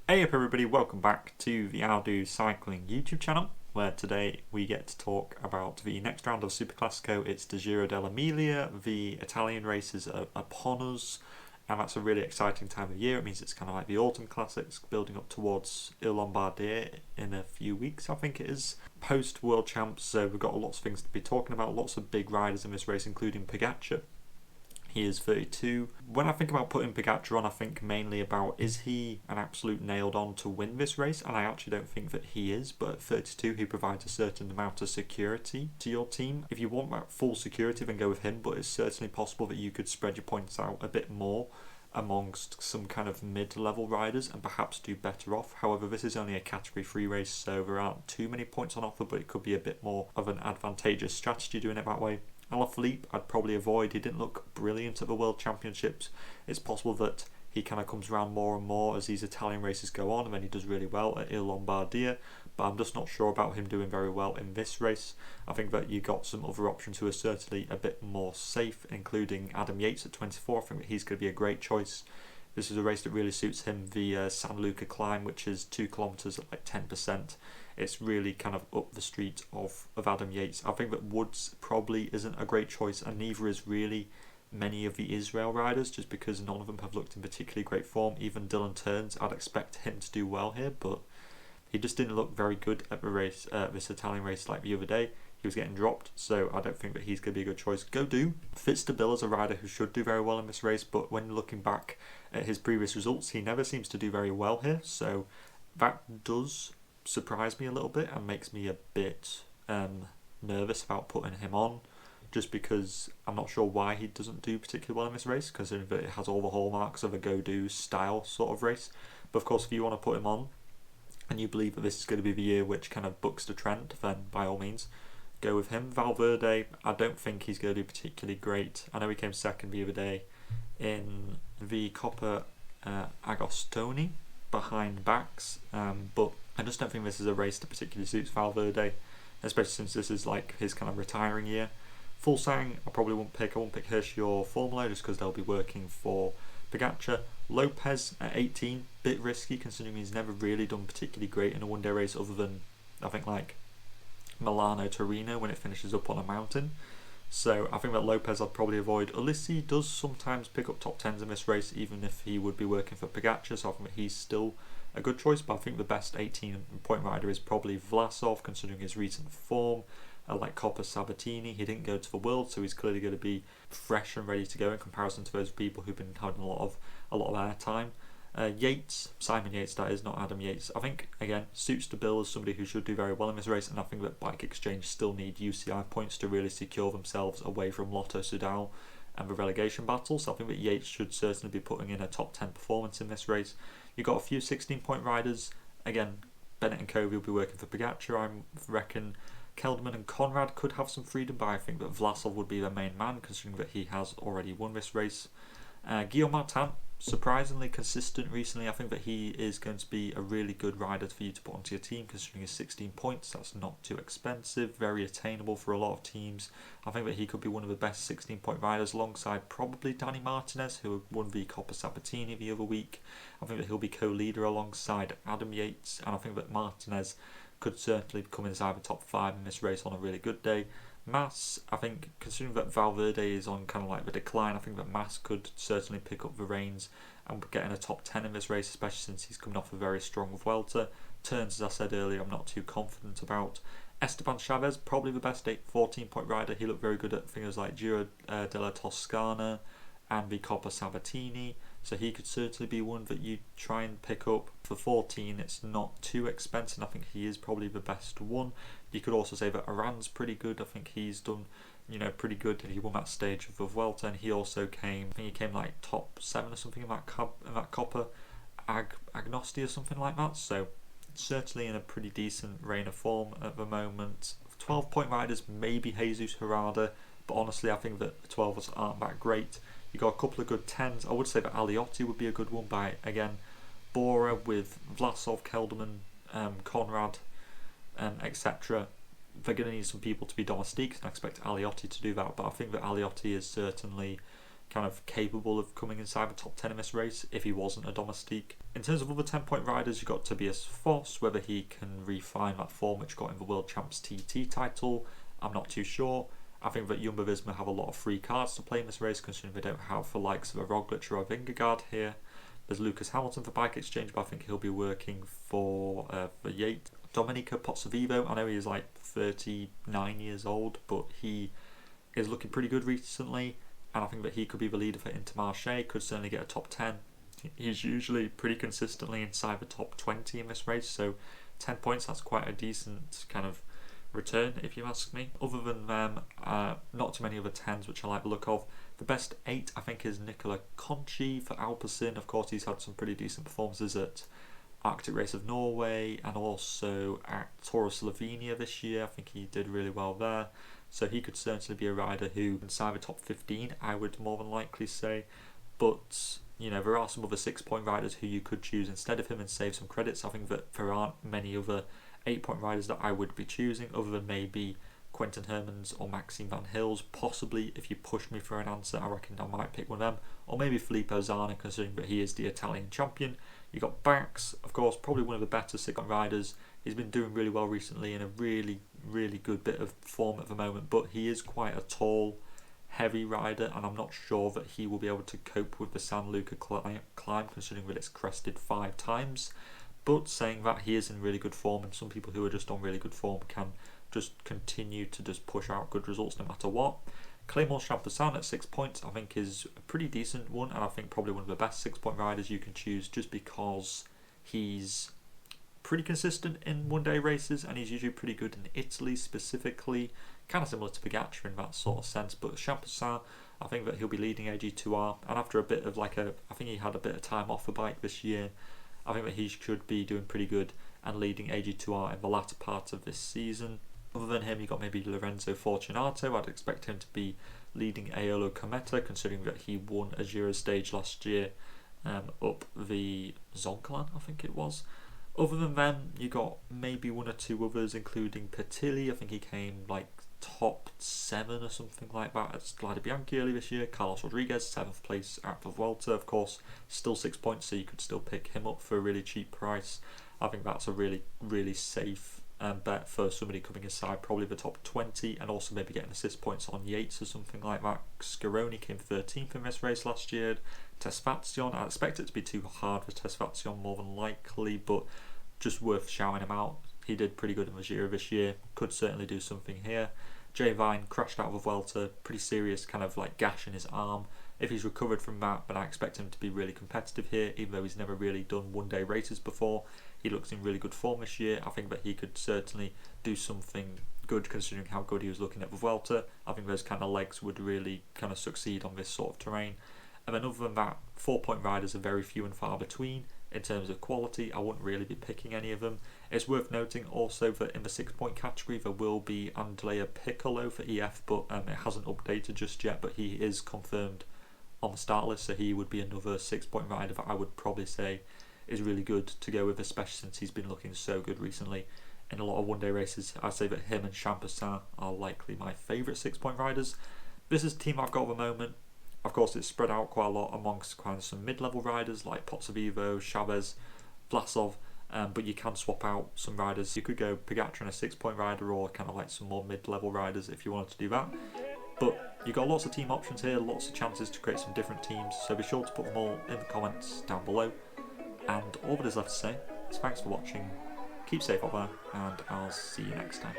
Hey up everybody, welcome back to the I'll Do Cycling YouTube channel, where today we get to talk about the next round of Superclasico. It's the Giro dell'Emilia. The Italian races are upon us, and that's a really exciting time of year. It means it's kind of like the autumn classics, building up towards Il Lombardia in a few weeks, I think it is. Post World Champs, so we've got lots of things to be talking about, lots of big riders in this race, including Pogacar. He is 32. When I think about putting Pogacar on, I think mainly about, is he an absolute nailed on to win this race? And I actually don't think that he is, but at 32 he provides a certain amount of security to your team. If you want that full security, then go with him, but it's certainly possible that you could spread your points out a bit more amongst some kind of mid-level riders and perhaps do better off. However, this is only a category 3 race, so there aren't too many points on offer, but it could be a bit more of an advantageous strategy doing it that way. Alaphilippe I'd probably avoid. He didn't look brilliant at the World Championships. It's possible that he kind of comes around more and more as these Italian races go on, and then he does really well at Il Lombardia, but I'm just not sure about him doing very well in this race. I think that you got some other options who are certainly a bit more safe, including Adam Yates at 24. I think that he's going to be a great choice. This is a race that really suits him, the San Luca climb, which is 2 kilometres at like 10%. It's really kind of up the street of Adam Yates. I think that Woods probably isn't a great choice, and neither is really many of the Israel riders, just because none of them have looked in particularly great form. Even Dylan Teuns, I'd expect him to do well here, but he just didn't look very good at the race, this Italian race like the other day. He was getting dropped, so I don't think that he's going to be a good choice. Gaudu, Fitzstabil is a rider who should do very well in this race, but when looking back at his previous results, he never seems to do very well here, so that does surprise me a little bit and makes me a bit nervous about putting him on, just because I'm not sure why he doesn't do particularly well in this race, considering that it has all the hallmarks of a Gaudu style sort of race. But of course, if you want to put him on and you believe that this is going to be the year which kind of bucks the trend, then by all means go with him. Valverde, I don't think he's going to do particularly great. I know he came second the other day in the Coppa Agostoni behind Bax, but I just don't think this is a race that particularly suits Valverde, especially since this is like his kind of retiring year. Fulsang, I probably won't pick. I won't pick Hirschi or Formula just because they'll be working for Pogacar. Lopez at 18, bit risky considering he's never really done particularly great in a one-day race other than, I think, like Milano Torino when it finishes up on a mountain. So I think that Lopez I'd probably avoid. Ulissi does sometimes pick up top 10s in this race, even if he would be working for Pogacar, so I think that he's still a good choice, but I think the best 18-point rider is probably Vlasov, considering his recent form. Like Coppa Sabatini, he didn't go to the World, so he's clearly going to be fresh and ready to go in comparison to those people who've been having a lot of airtime. Yates, Simon Yates that is, not Adam Yates, I think again suits the bill as somebody who should do very well in this race, and I think that Bike Exchange still need UCI points to really secure themselves away from Lotto Soudal and the relegation battle, so I think that Yates should certainly be putting in a top 10 performance in this race. You've got a few 16-point riders, again Bennett and Covey will be working for Pogacar. I reckon Kelderman and Conrad could have some freedom, but I think that Vlasov would be the main man, considering that he has already won this race. Guillaume Martin, surprisingly consistent recently. I think that he is going to be a really good rider for you to put onto your team, considering his 16 points. That's not too expensive, very attainable for a lot of teams. I think that he could be one of the best 16-point riders, alongside probably Danny Martinez, who won the Coppa Sabatini the other week. I think that he'll be co-leader alongside Adam Yates, and I think that Martinez could certainly come inside the top 5 in this race on a really good day. Mas, I think, considering that Valverde is on kind of like the decline, I think that Mas could certainly pick up the reins and get in a top 10 in this race, especially since he's coming off a very strong Vuelta. Teuns, as I said earlier, I'm not too confident about. Esteban Chavez, probably the best 14-point rider. He looked very good at things like Giro della Toscana and the Coppa Sabatini, so he could certainly be one that you try and pick up. For 14, it's not too expensive, and I think he is probably the best one. You could also say that Aran's pretty good. I think he's done, pretty good. He won that stage of the Vuelta, and he also came, I think he came like top 7 or something in that Coppa Agnosti or something like that. So certainly in a pretty decent reign of form at the moment. 12-point riders, maybe Jesus Herrada, but honestly I think that the 12s aren't that great. You got a couple of good 10s. I would say that Aliotti would be a good one, by again Bora with Vlasov, Kelderman, Conrad, etc. They're going to need some people to be domestiques, and I expect Aliotti to do that, but I think that Aliotti is certainly kind of capable of coming inside the top 10 in this race if he wasn't a domestique. In terms of other 10-point riders, you've got Tobias Foss. Whether he can refine that form which got him the World Champs TT title, I'm not too sure. I think that Jumbo-Visma have a lot of free cards to play in this race, considering they don't have the likes of a Roglic or a Vingegaard here. There's Lucas Hamilton for Bike Exchange, but I think he'll be working for Yates. Domenico Pozzovivo, I know he's like 39 years old, but he is looking pretty good recently, and I think that he could be the leader for Intermarché, could certainly get a top 10. He's usually pretty consistently inside the top 20 in this race, so 10 points, that's quite a decent kind of return if you ask me. Other than them, not too many other 10s which I like the look of. The best 8 I think is Nicola Conchi for Alpecin. Of course, he's had some pretty decent performances at Arctic Race of Norway and also at Tour of Slovenia this year. I think he did really well there, so he could certainly be a rider who inside the top 15, I would more than likely say. But you know, there are some other 6-point riders who you could choose instead of him and save some credits. I think that there aren't many other 8-point riders that I would be choosing other than maybe Quentin Hermans or Maxime Van Hills. Possibly, if you push me for an answer, I reckon I might pick one of them, or maybe Filippo Zana, considering that he is the Italian champion. You got Bax, of course, probably one of the better 6-point riders. He's been doing really well recently in a really good bit of form at the moment, but he is quite a tall, heavy rider, and I'm not sure that he will be able to cope with the San Luca climb, considering that it's crested 5 times. But saying that, he is in really good form, and some people who are just on really good form can just continue to just push out good results no matter what. Clément Champussin at 6 points I think is a pretty decent one, and I think probably one of the best 6-point riders you can choose, just because he's pretty consistent in one-day races and he's usually pretty good in Italy specifically, kind of similar to Pogacar in that sort of sense. But Champussin, I think that he'll be leading AG2R, and after a bit of I think he had a bit of time off the bike this year, I think that he should be doing pretty good and leading AG2R in the latter part of this season. Other than him, you got maybe Lorenzo Fortunato. I'd expect him to be leading Aolo Cometa, considering that he won a Giro stage last year up the Zoncolan, I think it was. Other than them, you got maybe 1 or 2 others, including Petilli. I think he came like top 7 or something like that at Strade Bianche early this year. Carlos Rodriguez, 7th place at the Vuelta, of course, still 6 points, so you could still pick him up for a really cheap price. I think that's a really safe bet for somebody coming inside probably the top 20, and also maybe getting assist points on Yates or something like that. Scaroni came 13th in this race last year. Tesfazion, I expect it to be too hard for Tesfazion more than likely, but just worth shouting him out. He did pretty good in the Giro this year, could certainly do something here. Jay Vine crashed out of the Vuelta, pretty serious kind of like gash in his arm. If he's recovered from that, then I expect him to be really competitive here, even though he's never really done one-day races before. He looks in really good form this year. I think that he could certainly do something good, considering how good he was looking at the Vuelta. I think those kind of legs would really kind of succeed on this sort of terrain. And then other than that, 4-point riders are very few and far between in terms of quality. I wouldn't really be picking any of them. It's worth noting also that in the 6-point category there will be Andrea Piccolo for EF, but it hasn't updated just yet, but he is confirmed on the start list, so he would be another 6-point rider that I would probably say is really good to go with, especially since he's been looking so good recently in a lot of one-day races. I'd say that him and Champussin are likely my favourite 6-point riders. This is the team I've got at the moment. Of course, it's spread out quite a lot amongst kind of some mid-level riders like Pozzovivo, Chavez, Vlasov, but you can swap out some riders. You could go Pogacar and a 6-point rider, or kind of like some more mid-level riders if you wanted to do that. But you've got lots of team options here, lots of chances to create some different teams, so be sure to put them all in the comments down below. And all that is left to say is thanks for watching, keep safe out there, and I'll see you next time.